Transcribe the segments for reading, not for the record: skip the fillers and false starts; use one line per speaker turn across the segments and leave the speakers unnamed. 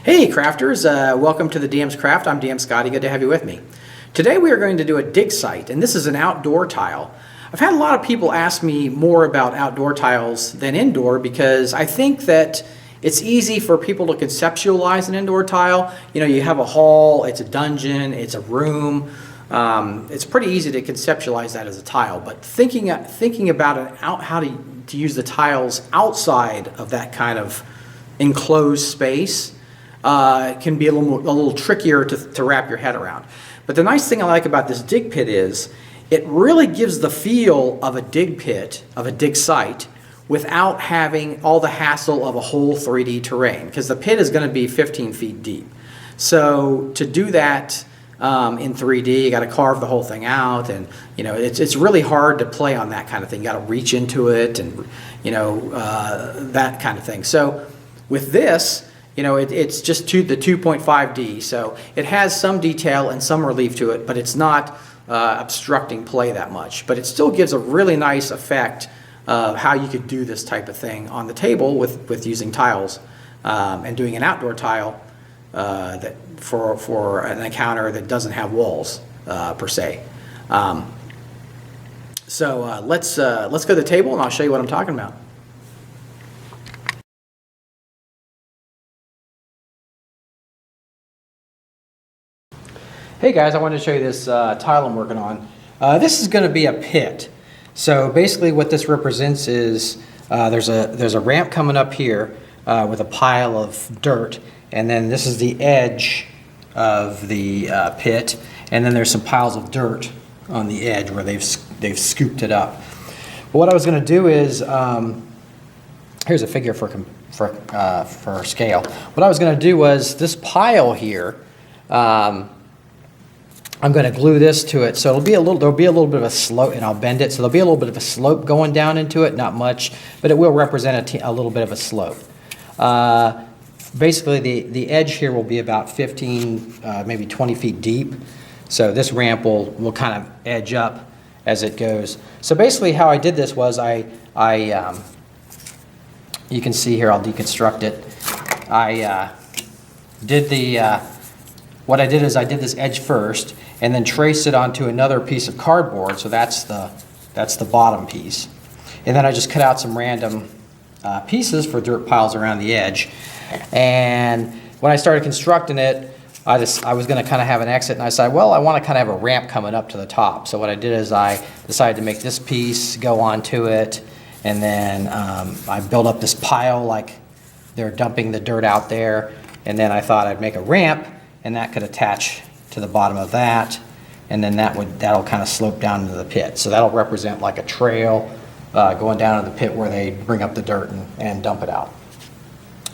Hey crafters, welcome to the DM's Craft. I'm DM Scotty, good to have you with me. Today we are going to do a dig site, and this is an outdoor tile. I've had a lot of people ask me more about outdoor tiles than indoor because I think that it's easy for people to conceptualize an indoor tile. You know, you have a hall, it's a dungeon, it's a room. It's pretty easy to conceptualize that as a tile, but thinking about how to use the tiles outside of that kind of enclosed space can be a little trickier to wrap your head around. But the nice thing I like about this dig pit is it really gives the feel of a dig pit, of a dig site, without having all the hassle of a whole 3D terrain, because the pit is going to be 15 feet deep. So to do that in 3D, you got to carve the whole thing out, and you know it's really hard to play on that kind of thing. You got to reach into it, and you know that kind of thing. So with this, you know, it's just the 2.5D, so it has some detail and some relief to it, but it's not obstructing play that much. But it still gives a really nice effect of how you could do this type of thing on the table with using tiles and doing an outdoor tile that for an encounter that doesn't have walls per se. So let's go to the table and I'll show you what I'm talking about. Hey guys, I wanted to show you this tile I'm working on. This is going to be a pit. So basically what this represents is there's a ramp coming up here with a pile of dirt, and then this is the edge of the pit, and then there's some piles of dirt on the edge where they've scooped it up. But what I was going to do is here's a figure for scale. What I was going to do was this pile here. I'm going to glue this to it, so there'll be a little bit of a slope, and I'll bend it, so there'll be a little bit of a slope going down into it, not much, but it will represent a little bit of a slope. Basically, the edge here will be about 15, maybe 20 feet deep, so this ramp will kind of edge up as it goes. So basically, how I did this was you can see here, I'll deconstruct it. What I did is I did this edge first, and then traced it onto another piece of cardboard, so that's the bottom piece. And then I just cut out some random pieces for dirt piles around the edge. And when I started constructing it, I was going to kind of have an exit, and I decided, well, I want to kind of have a ramp coming up to the top. So what I did is I decided to make this piece go onto it, and then I built up this pile like they're dumping the dirt out there, and then I thought I'd make a ramp, and that could attach to the bottom of that, and then that'll kind of slope down into the pit. So that'll represent like a trail going down to the pit where they bring up the dirt and dump it out.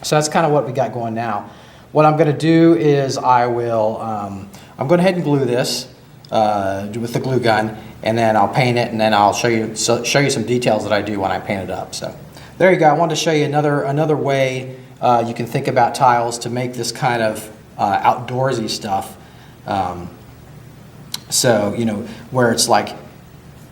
So that's kind of what we got going now. What I'm going to do is I'm going ahead and glue this with the glue gun, and then I'll paint it, and then I'll show you some details that I do when I paint it up. So there you go. I wanted to show you another way you can think about tiles to make this kind of outdoorsy stuff. So, you know, where it's like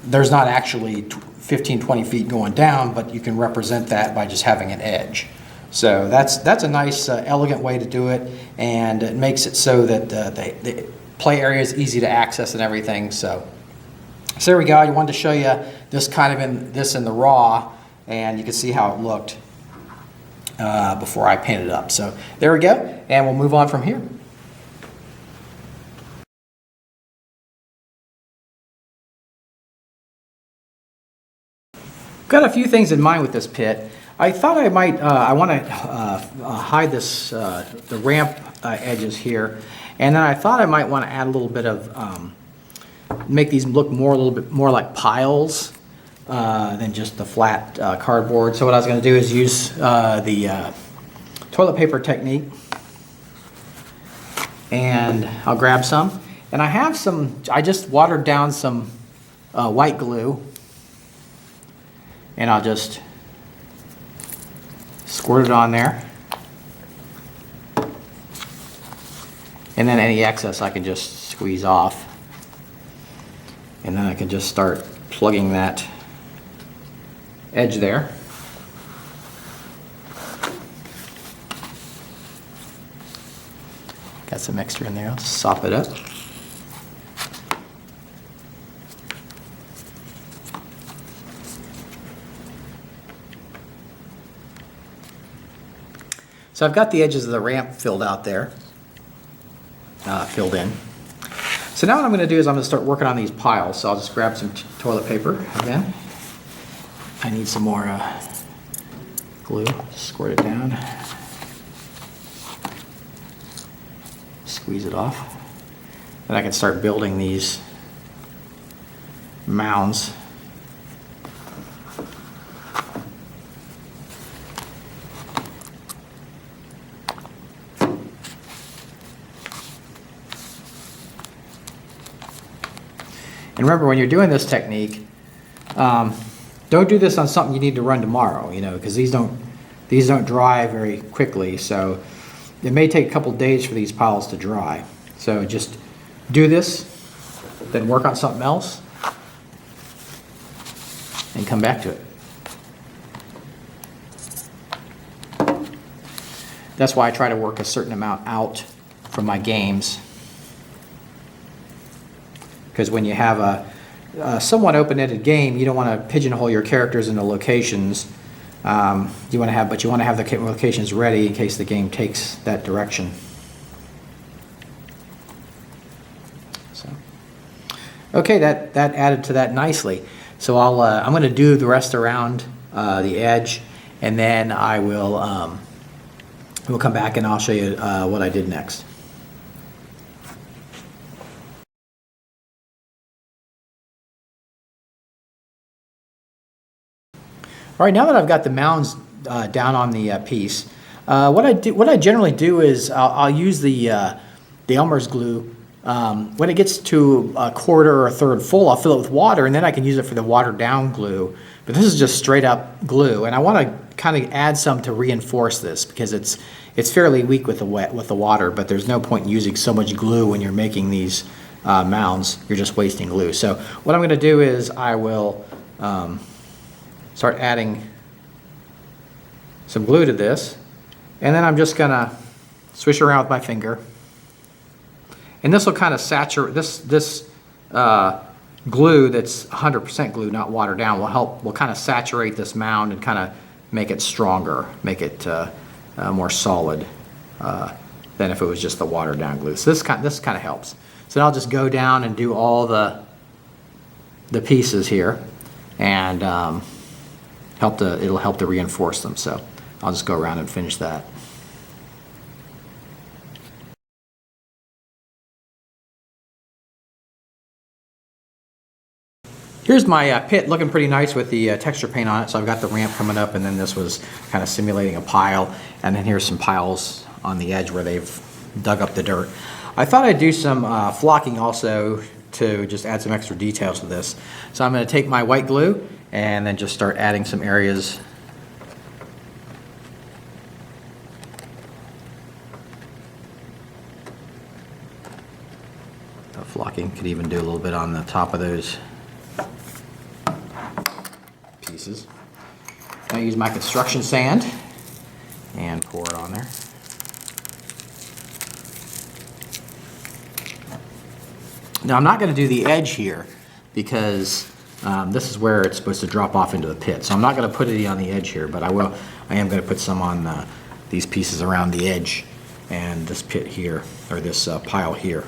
there's not actually 15, 20 feet going down, but you can represent that by just having an edge. So that's a nice, elegant way to do it, and it makes it so that the play area is easy to access and everything. So there we go. I wanted to show you this kind of in the raw, and you can see how it looked before I painted it up. So there we go, and we'll move on from here. Got a few things in mind with this pit. I thought I might, I want to hide the ramp edges here, and then I thought I might want to add a little bit of, make these look a little bit more like piles than just the flat cardboard. So what I was going to do is use the toilet paper technique, and I'll grab some. And I have some, I just watered down some white glue, and I'll just squirt it on there. And then any excess I can just squeeze off. And then I can just start plugging that edge there. Got some extra in there. I'll sop it up. So I've got the edges of the ramp filled out there, filled in. So now what I'm going to do is I'm going to start working on these piles. So I'll just grab some toilet paper again. I need some more glue. Squirt it down. Squeeze it off. Then I can start building these mounds. And remember, when you're doing this technique, don't do this on something you need to run tomorrow, you know, because these don't dry very quickly. So it may take a couple days for these piles to dry. So just do this, then work on something else, and come back to it. That's why I try to work a certain amount out from my games. Because when you have a somewhat open-ended game, you don't want to pigeonhole your characters into locations. You want to have the locations ready in case the game takes that direction. So, okay, that added to that nicely. So I'm going to do the rest around the edge, and then I will we'll come back and I'll show you what I did next. All right, now that I've got the mounds down on the piece, what I generally do is I'll use the Elmer's glue. When it gets to a quarter or a third full, I'll fill it with water, and then I can use it for the watered down glue. But this is just straight up glue, and I want to kind of add some to reinforce this because it's fairly weak with the water. But there's no point in using so much glue when you're making these mounds. You're just wasting glue. So what I'm going to do is I will start adding some glue to this, and then I'm just gonna swish around with my finger, and this will kind of saturate this glue that's 100% glue, not watered down, will kind of saturate this mound and kind of make it stronger, make it more solid than if it was just the watered down glue. So this kind of helps. So now I'll just go down and do all the pieces here, and it'll help to reinforce them. So I'll just go around and finish that. Here's my pit looking pretty nice with the texture paint on it. So I've got the ramp coming up, and then this was kind of simulating a pile, and then here's some piles on the edge where they've dug up the dirt. I thought I'd do some flocking also to just add some extra details to this. So I'm going to take my white glue and then just start adding some areas. The flocking could even do a little bit on the top of those pieces. I use my construction sand and pour it on there. Now I'm not going to do the edge here because this is where it's supposed to drop off into the pit. So I'm not going to put any on the edge here, but I am going to put some on these pieces around the edge and this pit here, or this pile here.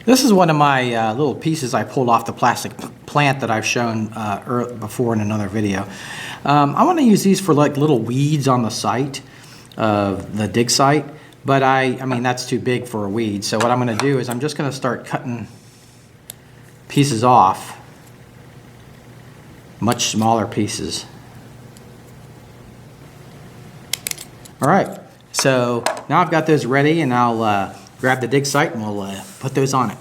This is one of my little pieces I pulled off the plastic plant that I've shown before in another video. I want to use these for like little weeds on the site of the dig site, but I mean that's too big for a weed. So what I'm going to do is I'm just going to start cutting pieces off much smaller pieces. All right, so now I've got those ready, and I'll grab the dig site and we'll put those on it.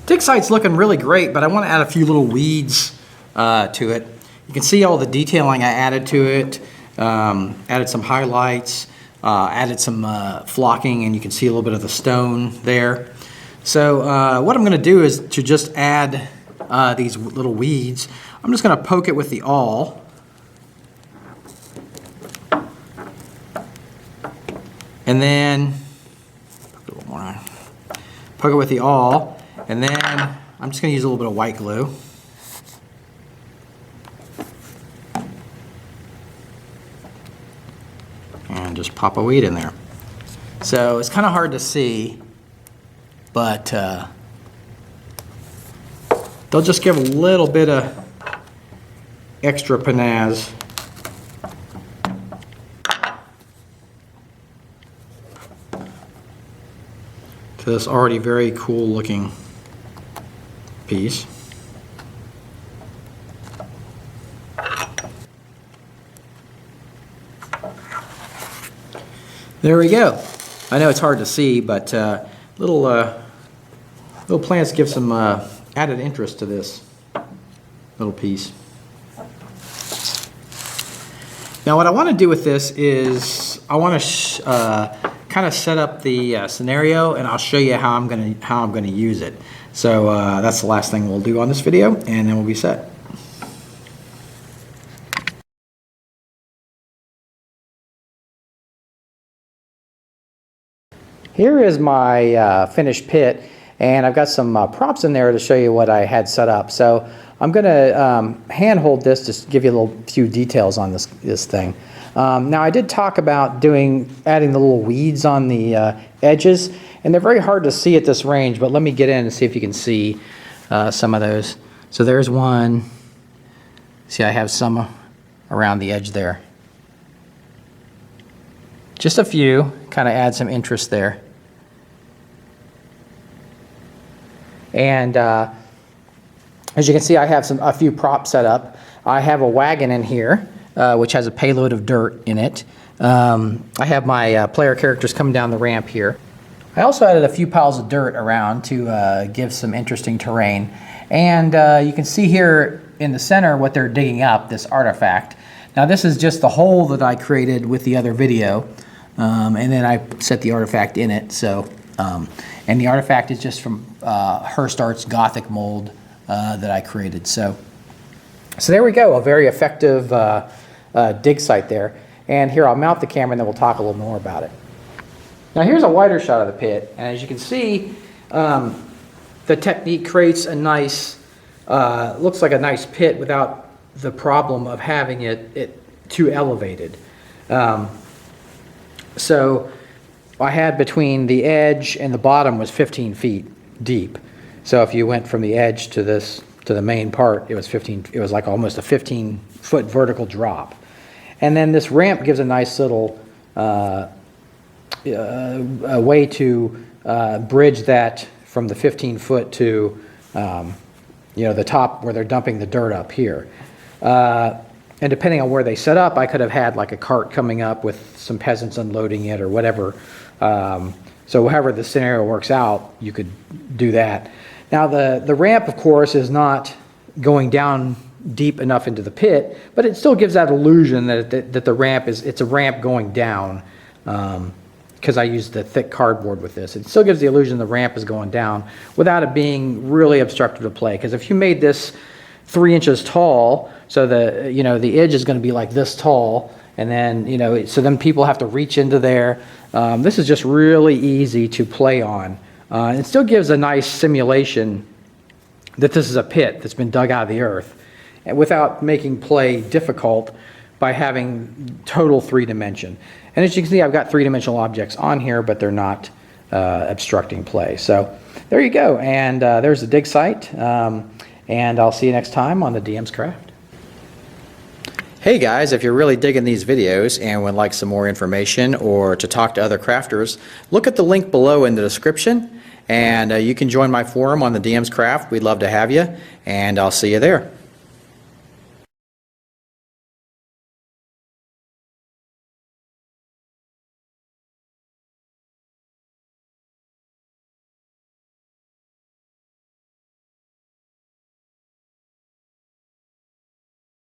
Dig site's looking really great, but I want to add a few little weeds to it. You can see all the detailing I added to it. Added some highlights, added some flocking, and you can see a little bit of the stone there. So what I'm going to do is to just add these little weeds. I'm just going to poke it with the awl. And then poke it a little more on. Poke it with the awl. And then I'm just going to use a little bit of white glue. And just pop a weed in there. So it's kind of hard to see, but they'll just give a little bit of extra panache. To this already very cool looking piece. There we go. I know it's hard to see, but little plants give some added interest to this little piece. Now what I want to do with this is I want to kind of set up the scenario, and I'll show you how I'm going to use it. So that's the last thing we'll do on this video, and then we'll be set. Here is my finished pit, and I've got some props in there to show you what I had set up. So I'm going to hand hold this just to give you a few details on this thing. Now I did talk about adding the little weeds on the edges, and they're very hard to see at this range, but let me get in and see if you can see some of those. So there's one. See, I have some around the edge there. Just a few, kind of add some interest there. And as you can see, I have a few props set up. I have a wagon in here, which has a payload of dirt in it. I have my player characters coming down the ramp here. I also added a few piles of dirt around to give some interesting terrain. And you can see here in the center what they're digging up, this artifact. Now this is just the hole that I created with the other video. And then I set the artifact in it. So, and the artifact is just from Hearst Art's Gothic mold that I created. So there we go, a very effective dig site there. And here I'll mount the camera and then we'll talk a little more about it. Now here's a wider shot of the pit, and as you can see, the technique creates a nice, looks like a nice pit without the problem of having it too elevated. So I had between the edge and the bottom was 15 feet deep. So if you went from the edge to the main part, it was like almost a 15-foot vertical drop. And then this ramp gives a nice little a way to bridge that from the 15-foot to the top where they're dumping the dirt up here. And depending on where they set up, I could have had like a cart coming up with some peasants unloading it or whatever. So however the scenario works out, you could do that. Now the ramp, of course, is not going down deep enough into the pit, but it still gives that illusion that the ramp it's a ramp going down, because I used the thick cardboard with this. It still gives the illusion the ramp is going down without it being really obstructive to play. Because if you made this 3 inches tall, so the edge is going to be like this tall, and then so then people have to reach into there. This is just really easy to play on. It still gives a nice simulation that this is a pit that's been dug out of the earth, and without making play difficult by having total 3-dimension. And as you can see, I've got 3-dimensional objects on here, but they're not obstructing play. So there you go, and there's the dig site. And I'll see you next time on the DM's Craft. Hey guys, if you're really digging these videos and would like some more information or to talk to other crafters, look at the link below in the description, and you can join my forum on the DM's Craft. We'd love to have you, and I'll see you there.